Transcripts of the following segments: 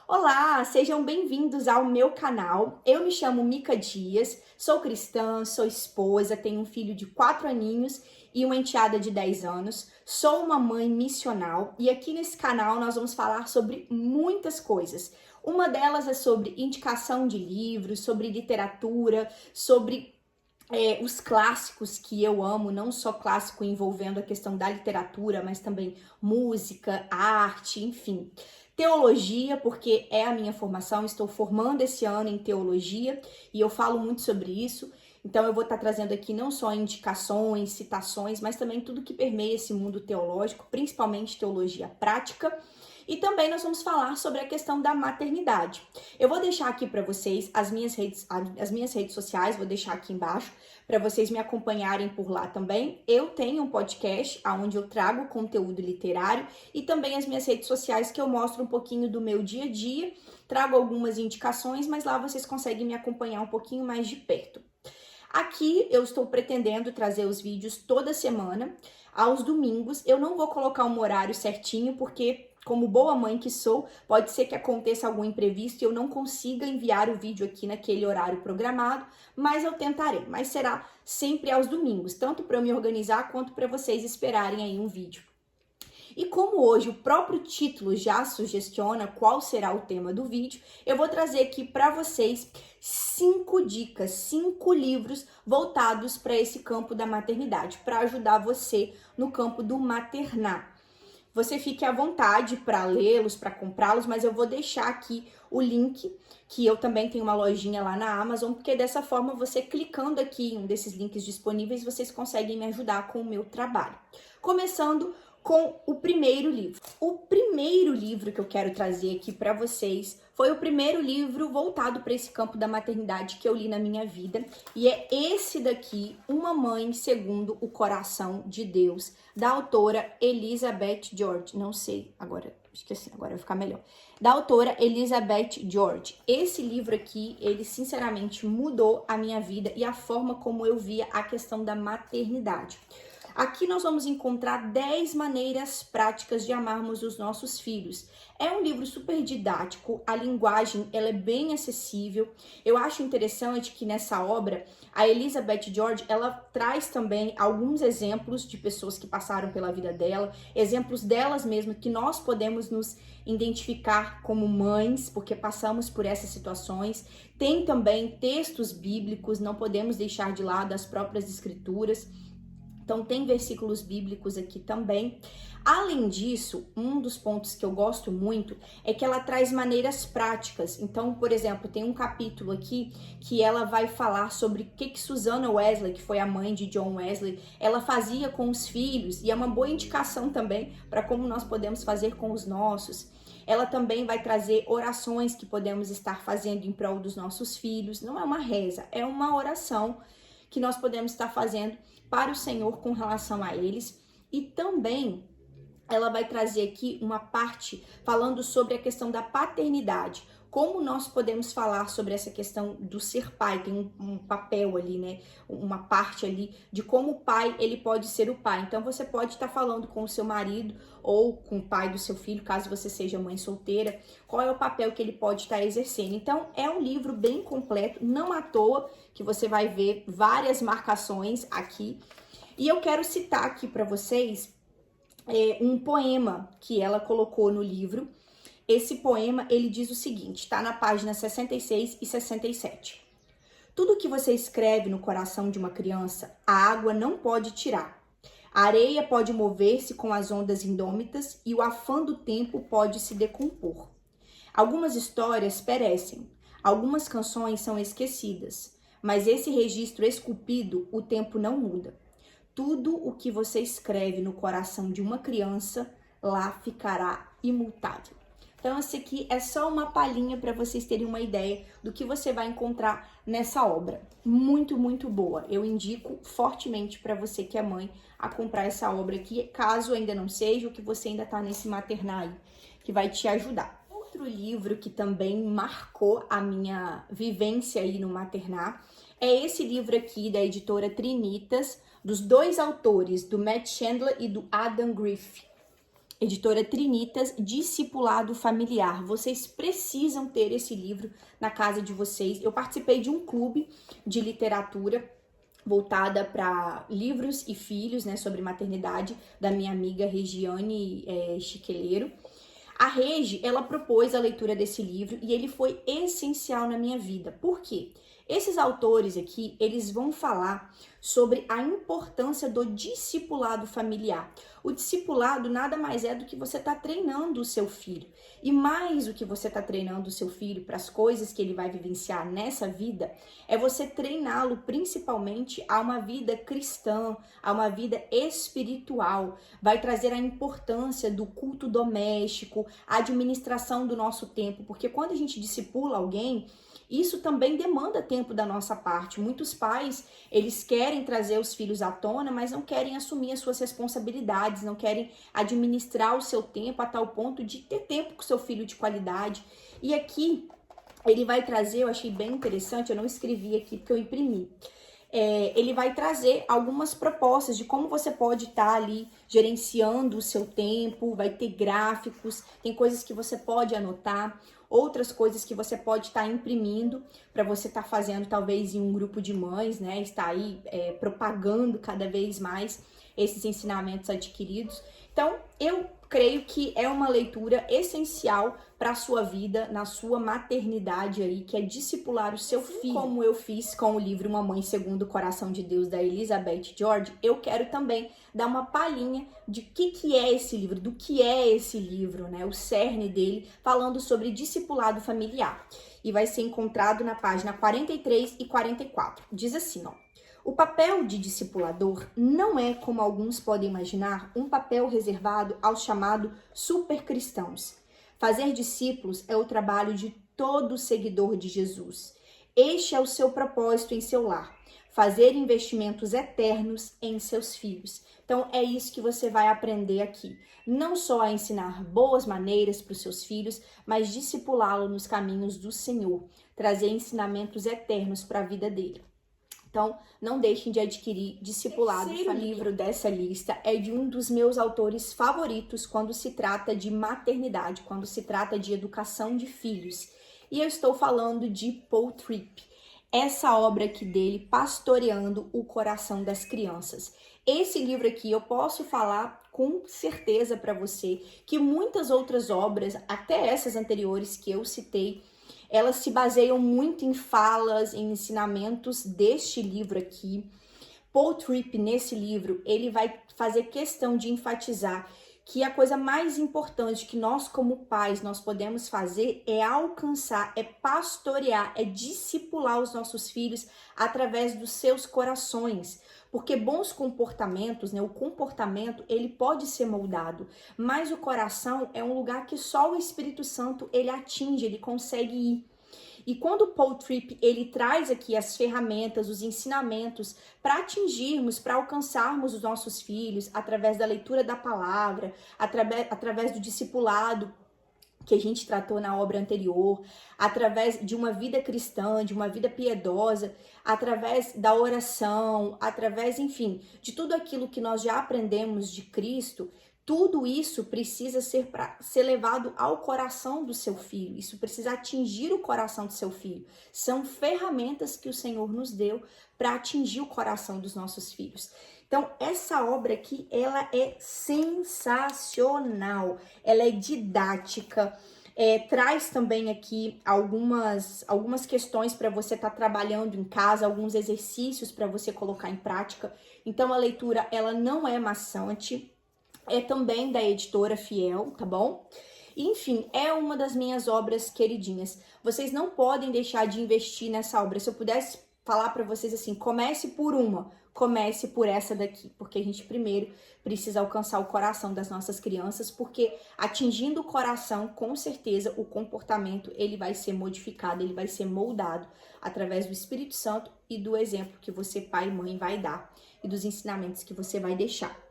Olá, sejam bem-vindos ao meu canal. Eu me chamo Mica Dias, sou cristã, sou esposa, tenho um filho de 4 aninhos e uma enteada de 10 anos. Sou uma mãe missional e aqui nesse canal nós vamos falar sobre muitas coisas. Uma delas é sobre indicação de livros, sobre literatura, sobre os clássicos que eu amo, não só clássico envolvendo a questão da literatura, mas também música, arte, enfim. Teologia, porque é a minha formação, estou formando esse ano em teologia e eu falo muito sobre isso. Então eu vou estar trazendo aqui não só indicações, citações, mas também tudo que permeia esse mundo teológico, principalmente teologia prática. E também nós vamos falar sobre a questão da maternidade. Eu vou deixar aqui para vocês as minhas redes sociais, vou deixar aqui embaixo para vocês me acompanharem por lá também. Eu tenho um podcast onde eu trago conteúdo literário e também as minhas redes sociais que eu mostro um pouquinho do meu dia a dia, trago algumas indicações, mas lá vocês conseguem me acompanhar um pouquinho mais de perto. Aqui eu estou pretendendo trazer os vídeos toda semana, aos domingos. Eu não vou colocar um horário certinho, porque como boa mãe que sou, pode ser que aconteça algum imprevisto e eu não consiga enviar o vídeo aqui naquele horário programado, mas eu tentarei. Mas será sempre aos domingos, tanto para eu me organizar quanto para vocês esperarem aí um vídeo. E como hoje o próprio título já sugestiona qual será o tema do vídeo, eu vou trazer aqui para vocês 5 dicas, 5 livros voltados para esse campo da maternidade, para ajudar você no campo do maternar. Você fique à vontade para lê-los, para comprá-los, mas eu vou deixar aqui o link, que eu também tenho uma lojinha lá na Amazon, porque dessa forma você clicando aqui em um desses links disponíveis, vocês conseguem me ajudar com o meu trabalho. Começando com o primeiro livro. O primeiro livro que eu quero trazer aqui para vocês foi o primeiro livro voltado para esse campo da maternidade que eu li na minha vida, e é esse daqui, Uma Mãe Segundo o Coração de Deus, da autora Elizabeth George. Não sei, agora esqueci, agora vai ficar melhor. Da autora Elizabeth George. Esse livro aqui, ele sinceramente mudou a minha vida e a forma como eu via a questão da maternidade. Aqui nós vamos encontrar 10 maneiras práticas de amarmos os nossos filhos. É um livro super didático, a linguagem ela é bem acessível. Eu acho interessante que nessa obra, a Elizabeth George, ela traz também alguns exemplos de pessoas que passaram pela vida dela, exemplos delas mesmas que nós podemos nos identificar como mães, porque passamos por essas situações. Tem também textos bíblicos, não podemos deixar de lado as próprias escrituras. Então, tem versículos bíblicos aqui também. Além disso, um dos pontos que eu gosto muito é que ela traz maneiras práticas. Então, por exemplo, tem um capítulo aqui que ela vai falar sobre o que Susannah Wesley, que foi a mãe de John Wesley, ela fazia com os filhos, e é uma boa indicação também para como nós podemos fazer com os nossos. Ela também vai trazer orações que podemos estar fazendo em prol dos nossos filhos. Não é uma reza, é uma oração que nós podemos estar fazendo para o Senhor com relação a eles. E também ela vai trazer aqui uma parte falando sobre a questão da paternidade. Como nós podemos falar sobre essa questão do ser pai? Tem um papel ali, né? Uma parte ali de como o pai, ele pode ser o pai. Então, você pode estar falando com o seu marido ou com o pai do seu filho, caso você seja mãe solteira, qual é o papel que ele pode estar exercendo. Então, é um livro bem completo, não à toa que você vai ver várias marcações aqui. E eu quero citar aqui para vocês um poema que ela colocou no livro. Esse poema, ele diz o seguinte, tá na página 66 e 67. Tudo que você escreve no coração de uma criança, a água não pode tirar. A areia pode mover-se com as ondas indômitas e o afã do tempo pode se decompor. Algumas histórias perecem, algumas canções são esquecidas, mas esse registro esculpido, o tempo não muda. Tudo o que você escreve no coração de uma criança, lá ficará imutável. Então, esse aqui é só uma palhinha para vocês terem uma ideia do que você vai encontrar nessa obra. Muito, muito boa. Eu indico fortemente para você que é mãe a comprar essa obra aqui, caso ainda não seja, ou que você ainda está nesse maternar aí, que vai te ajudar. Outro livro que também marcou a minha vivência aí no maternar é esse livro aqui da editora Trinitas, dos dois autores, do Matt Chandler e do Adam Griff. Editora Trinitas, Discipulado Familiar. Vocês precisam ter esse livro na casa de vocês. Eu participei de um clube de literatura voltada para livros e filhos, né, sobre maternidade, da minha amiga Regiane Chiqueleiro. A Regi, ela propôs a leitura desse livro e ele foi essencial na minha vida. Por quê? Esses autores aqui, eles vão falar sobre a importância do discipulado familiar. O discipulado nada mais é do que você está treinando o seu filho. E mais do que você está treinando o seu filho para as coisas que ele vai vivenciar nessa vida, é você treiná-lo principalmente a uma vida cristã, a uma vida espiritual. Vai trazer a importância do culto doméstico, a administração do nosso tempo, porque quando a gente discipula alguém, isso também demanda tempo da nossa parte. Muitos pais, eles querem trazer os filhos à tona, mas não querem assumir as suas responsabilidades, não querem administrar o seu tempo a tal ponto de ter tempo com o seu filho de qualidade. E aqui, ele vai trazer, eu achei bem interessante, eu não escrevi aqui porque eu imprimi. Ele vai trazer algumas propostas de como você pode estar ali gerenciando o seu tempo, vai ter gráficos, tem coisas que você pode anotar, outras coisas que você pode estar imprimindo para você estar fazendo talvez em um grupo de mães, né? Está aí propagando cada vez mais esses ensinamentos adquiridos. Então, eu creio que é uma leitura essencial para a sua vida, na sua maternidade aí, que é discipular o seu filho. Como eu fiz com o livro Uma Mãe Segundo o Coração de Deus, da Elizabeth George, eu quero também dar uma palhinha de que é esse livro, do que é esse livro, né? O cerne dele, falando sobre discipulado familiar. E vai ser encontrado na página 43 e 44. Diz assim, ó. O papel de discipulador não é, como alguns podem imaginar, um papel reservado aos chamados supercristãos. Fazer discípulos é o trabalho de todo seguidor de Jesus. Este é o seu propósito em seu lar, fazer investimentos eternos em seus filhos. Então, é isso que você vai aprender aqui. Não só a ensinar boas maneiras para os seus filhos, mas discipulá-lo nos caminhos do Senhor, trazer ensinamentos eternos para a vida dele. Então, não deixem de adquirir Discipulado Familiar. O livro dessa lista é de um dos meus autores favoritos quando se trata de maternidade, quando se trata de educação de filhos. E eu estou falando de Paul Tripp. Essa obra aqui dele, Pastoreando o Coração das Crianças. Esse livro aqui eu posso falar com certeza para você que muitas outras obras, até essas anteriores que eu citei, elas se baseiam muito em falas, em ensinamentos deste livro aqui. Paul Tripp, nesse livro, ele vai fazer questão de enfatizar que a coisa mais importante que nós, como pais, nós podemos fazer é alcançar, é pastorear, é discipular os nossos filhos através dos seus corações. Porque bons comportamentos, né, o comportamento, ele pode ser moldado, mas o coração é um lugar que só o Espírito Santo, ele atinge, ele consegue ir. E quando o Paul Tripp, ele traz aqui as ferramentas, os ensinamentos para atingirmos, para alcançarmos os nossos filhos, através da leitura da palavra, através do discipulado, que a gente tratou na obra anterior, através de uma vida cristã, de uma vida piedosa, através da oração, através, enfim, de tudo aquilo que nós já aprendemos de Cristo, tudo isso precisa ser levado ao coração do seu filho, isso precisa atingir o coração do seu filho. São ferramentas que o Senhor nos deu para atingir o coração dos nossos filhos. Então, essa obra aqui, ela é sensacional, ela é didática, traz também aqui algumas questões para você estar trabalhando em casa, alguns exercícios para você colocar em prática. Então, a leitura, ela não é maçante, é também da editora Fiel, tá bom? Enfim, é uma das minhas obras queridinhas. Vocês não podem deixar de investir nessa obra. Se eu pudesse falar para vocês assim, comece por essa daqui, porque a gente primeiro precisa alcançar o coração das nossas crianças, porque atingindo o coração, com certeza, o comportamento, ele vai ser modificado, ele vai ser moldado através do Espírito Santo e do exemplo que você, pai e mãe, vai dar e dos ensinamentos que você vai deixar.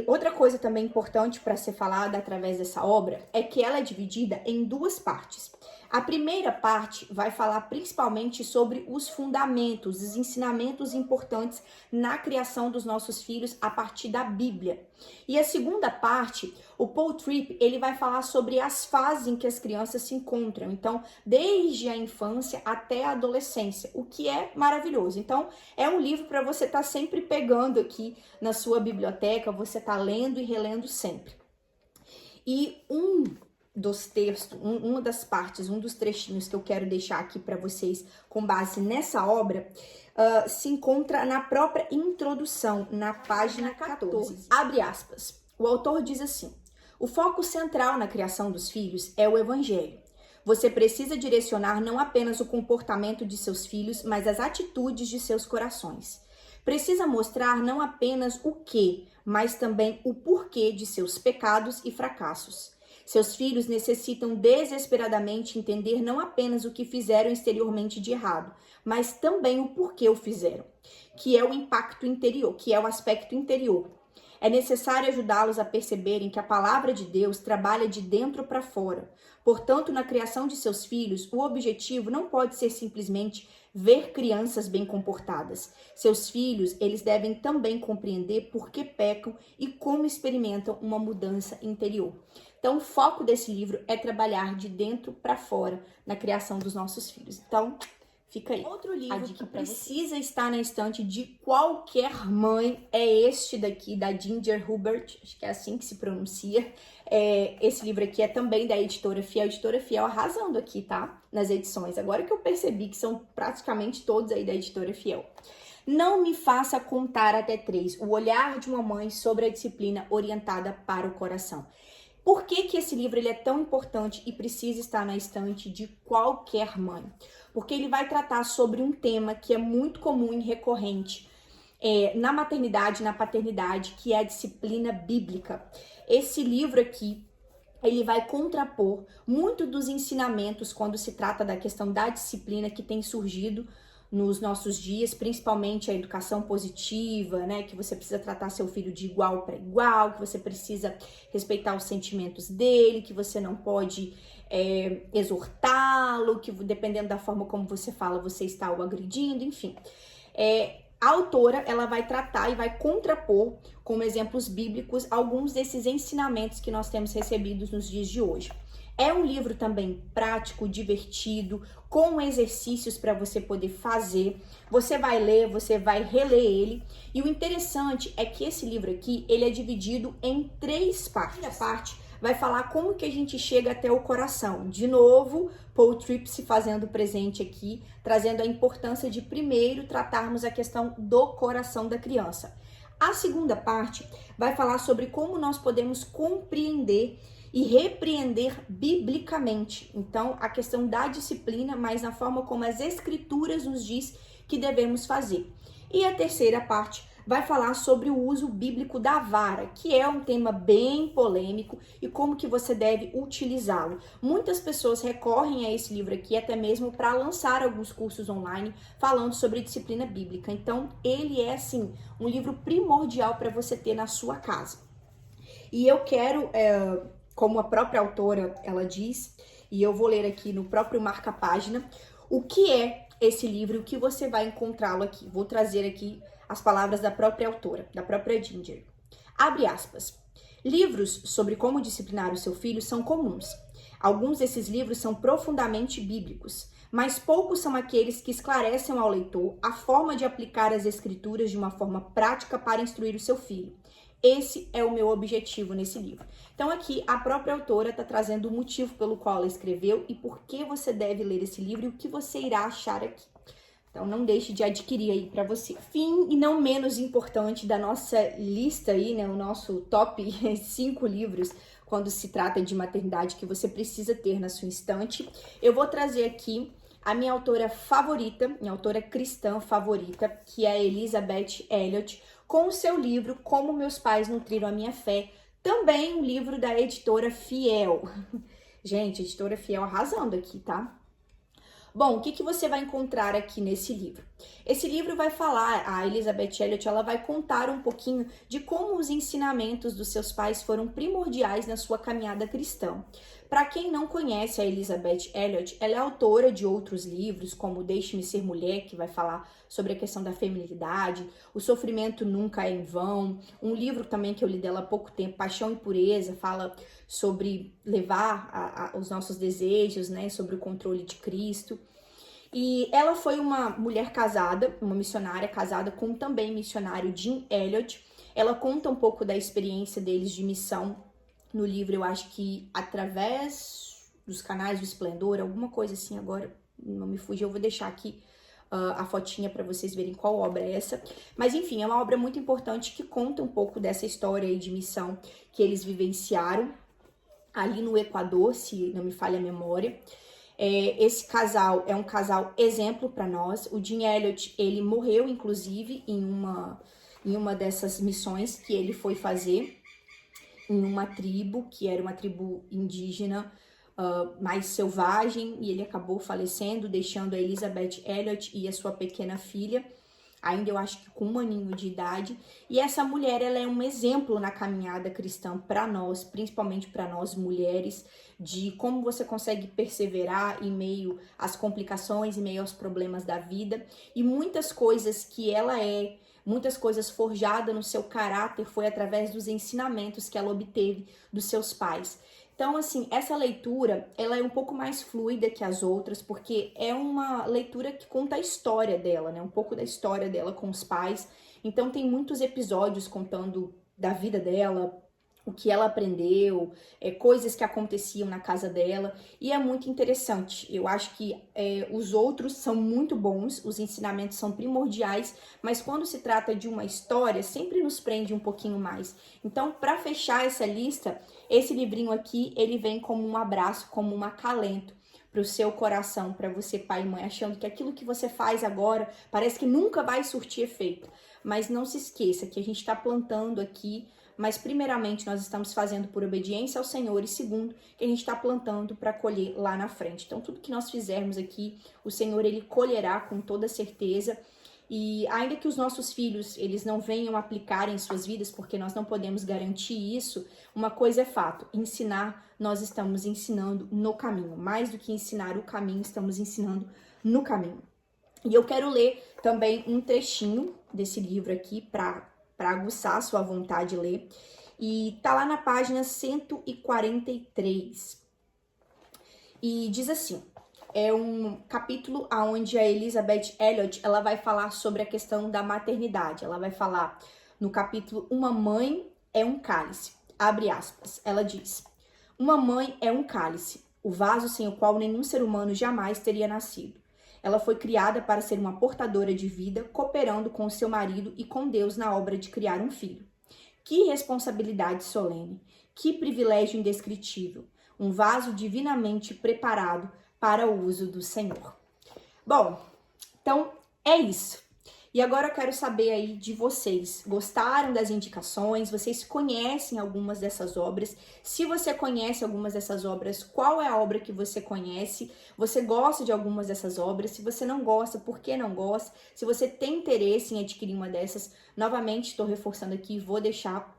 Outra coisa também importante para ser falada através dessa obra é que ela é dividida em duas partes. A primeira parte vai falar principalmente sobre os fundamentos, os ensinamentos importantes na criação dos nossos filhos a partir da Bíblia. E a segunda parte, o Paul Tripp, ele vai falar sobre as fases em que as crianças se encontram. Então, desde a infância até a adolescência, o que é maravilhoso. Então, é um livro para você estar sempre pegando aqui na sua biblioteca, você tá lendo e relendo sempre. E dos textos, uma das partes, um dos trechinhos que eu quero deixar aqui para vocês com base nessa obra, se encontra na própria introdução, na página 14. Abre aspas. O autor diz assim: o foco central na criação dos filhos é o evangelho. Você precisa direcionar não apenas o comportamento de seus filhos, mas as atitudes de seus corações. Precisa mostrar não apenas o que, mas também o porquê de seus pecados e fracassos. Seus filhos necessitam desesperadamente entender não apenas o que fizeram exteriormente de errado, mas também o porquê o fizeram, que é o impacto interior, que é o aspecto interior. É necessário ajudá-los a perceberem que a palavra de Deus trabalha de dentro para fora. Portanto, na criação de seus filhos, o objetivo não pode ser simplesmente ver crianças bem comportadas. Seus filhos, eles devem também compreender por que pecam e como experimentam uma mudança interior. Então, o foco desse livro é trabalhar de dentro para fora na criação dos nossos filhos. Então, fica aí. Outro livro que precisa estar na estante de qualquer mãe é este daqui, da Ginger Hubbard, acho que é assim que se pronuncia. Esse livro aqui é também da Editora Fiel arrasando aqui, tá? Nas edições. Agora que eu percebi que são praticamente todos aí da Editora Fiel. Não me faça contar até 3. O olhar de uma mãe sobre a disciplina orientada para o coração. Por que esse livro ele é tão importante e precisa estar na estante de qualquer mãe? Porque ele vai tratar sobre um tema que é muito comum e recorrente na maternidade, na paternidade, que é a disciplina bíblica. Esse livro aqui, ele vai contrapor muito dos ensinamentos quando se trata da questão da disciplina que tem surgido nos nossos dias, principalmente a educação positiva, né? Que você precisa tratar seu filho de igual para igual, que você precisa respeitar os sentimentos dele, que você não pode exortá-lo, que dependendo da forma como você fala, você está o agredindo, enfim. A autora, ela vai tratar e vai contrapor, como exemplos bíblicos, alguns desses ensinamentos que nós temos recebidos nos dias de hoje. É um livro também prático, divertido, com exercícios para você poder fazer. Você vai ler, você vai reler ele. E o interessante é que esse livro aqui, ele é dividido em 3 partes. A primeira parte vai falar como que a gente chega até o coração. De novo, Paul Tripp se fazendo presente aqui, trazendo a importância de primeiro tratarmos a questão do coração da criança. A segunda parte vai falar sobre como nós podemos compreender e repreender biblicamente. Então, a questão da disciplina, mas na forma como as escrituras nos diz que devemos fazer. E a terceira parte vai falar sobre o uso bíblico da vara, que é um tema bem polêmico e como que você deve utilizá-lo. Muitas pessoas recorrem a esse livro aqui até mesmo para lançar alguns cursos online falando sobre disciplina bíblica. Então, ele é, assim, um livro primordial para você ter na sua casa. E eu quero, como a própria autora, ela diz, e eu vou ler aqui no próprio marca-página, o que é esse livro, o que você vai encontrá-lo aqui. Vou trazer aqui as palavras da própria autora, da própria Ginger. Abre aspas. Livros sobre como disciplinar o seu filho são comuns. Alguns desses livros são profundamente bíblicos, mas poucos são aqueles que esclarecem ao leitor a forma de aplicar as escrituras de uma forma prática para instruir o seu filho. Esse é o meu objetivo nesse livro. Então aqui a própria autora está trazendo o motivo pelo qual ela escreveu e por que você deve ler esse livro e o que você irá achar aqui. Então não deixe de adquirir aí para você. Fim e não menos importante da nossa lista aí, né, o nosso top 5 livros quando se trata de maternidade que você precisa ter na sua estante. Eu vou trazer aqui a minha autora favorita, minha autora cristã favorita, que é a Elisabeth Elliot, com o seu livro Como Meus Pais Nutriram a Minha Fé, também um livro da Editora Fiel. Gente, Editora Fiel arrasando aqui, tá? Bom, o que que você vai encontrar aqui nesse livro? Esse livro vai falar, a Elisabeth Elliot, ela vai contar um pouquinho de como os ensinamentos dos seus pais foram primordiais na sua caminhada cristã. Para quem não conhece a Elisabeth Elliot, ela é autora de outros livros, como Deixe-me Ser Mulher, que vai falar sobre a questão da feminilidade, O Sofrimento Nunca é em Vão, um livro também que eu li dela há pouco tempo, Paixão e Pureza, fala sobre levar os nossos desejos, né, sobre o controle de Cristo. E ela foi uma mulher casada, uma missionária casada com também missionário Jim Elliot. Ela conta um pouco da experiência deles de missão no livro, eu acho que através dos canais do Esplendor, alguma coisa assim, agora não me fugiu, eu vou deixar aqui a fotinha para vocês verem qual obra é essa. Mas enfim, é uma obra muito importante que conta um pouco dessa história aí de missão que eles vivenciaram ali no Equador, se não me falha a memória. Esse casal é um casal exemplo para nós. O Jim Elliot, ele morreu, inclusive, em uma dessas missões que ele foi fazer em uma tribo, que era uma tribo indígena mais selvagem, e ele acabou falecendo, deixando a Elisabeth Elliot e a sua pequena filha, ainda eu acho que com 1 aninho de idade. E essa mulher, ela é um exemplo na caminhada cristã para nós, principalmente para nós mulheres, de como você consegue perseverar em meio às complicações, em meio aos problemas da vida, e muitas coisas que ela muitas coisas forjadas no seu caráter foi através dos ensinamentos que ela obteve dos seus pais. Então, assim, essa leitura, ela é um pouco mais fluida que as outras, porque é uma leitura que conta a história dela, né? Um pouco da história dela com os pais. Então, tem muitos episódios contando da vida dela, o que ela aprendeu, coisas que aconteciam na casa dela, e é muito interessante. Eu acho que os outros são muito bons, os ensinamentos são primordiais, mas quando se trata de uma história, sempre nos prende um pouquinho mais. Então, para fechar essa lista, esse livrinho aqui, ele vem como um abraço, como um acalento para o seu coração, para você, pai e mãe, achando que aquilo que você faz agora parece que nunca vai surtir efeito. Mas não se esqueça que a gente está plantando aqui, mas primeiramente nós estamos fazendo por obediência ao Senhor, e segundo, que a gente está plantando para colher lá na frente. Então, tudo que nós fizermos aqui, o Senhor, ele colherá com toda certeza. E ainda que os nossos filhos, eles não venham aplicar em suas vidas, porque nós não podemos garantir isso, uma coisa é fato: ensinar, nós estamos ensinando no caminho. Mais do que ensinar o caminho, estamos ensinando no caminho. E eu quero ler também um trechinho desse livro aqui para aguçar a sua vontade de ler. E tá lá na página 143. E diz assim: é um capítulo onde a Elisabeth Elliot, ela vai falar sobre a questão da maternidade. Ela vai falar no capítulo Uma Mãe é um Cálice. Abre aspas. Ela diz: uma mãe é um cálice, o vaso sem o qual nenhum ser humano jamais teria nascido. Ela foi criada para ser uma portadora de vida, cooperando com o seu marido e com Deus na obra de criar um filho. Que responsabilidade solene, que privilégio indescritível, um vaso divinamente preparado para o uso do Senhor. Bom, então é isso. E agora eu quero saber aí de vocês. Gostaram das indicações? Vocês conhecem algumas dessas obras? Se você conhece algumas dessas obras, qual é a obra que você conhece? Você gosta de algumas dessas obras? Se você não gosta, por que não gosta? Se você tem interesse em adquirir uma dessas, novamente estou reforçando aqui, vou deixar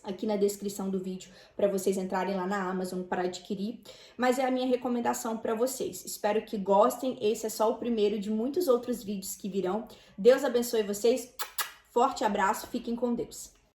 aqui na descrição do vídeo para vocês entrarem lá na Amazon para adquirir, mas é a minha recomendação para vocês. Espero que gostem. Esse é só o primeiro de muitos outros vídeos que virão. Deus abençoe vocês. Forte abraço, fiquem com Deus.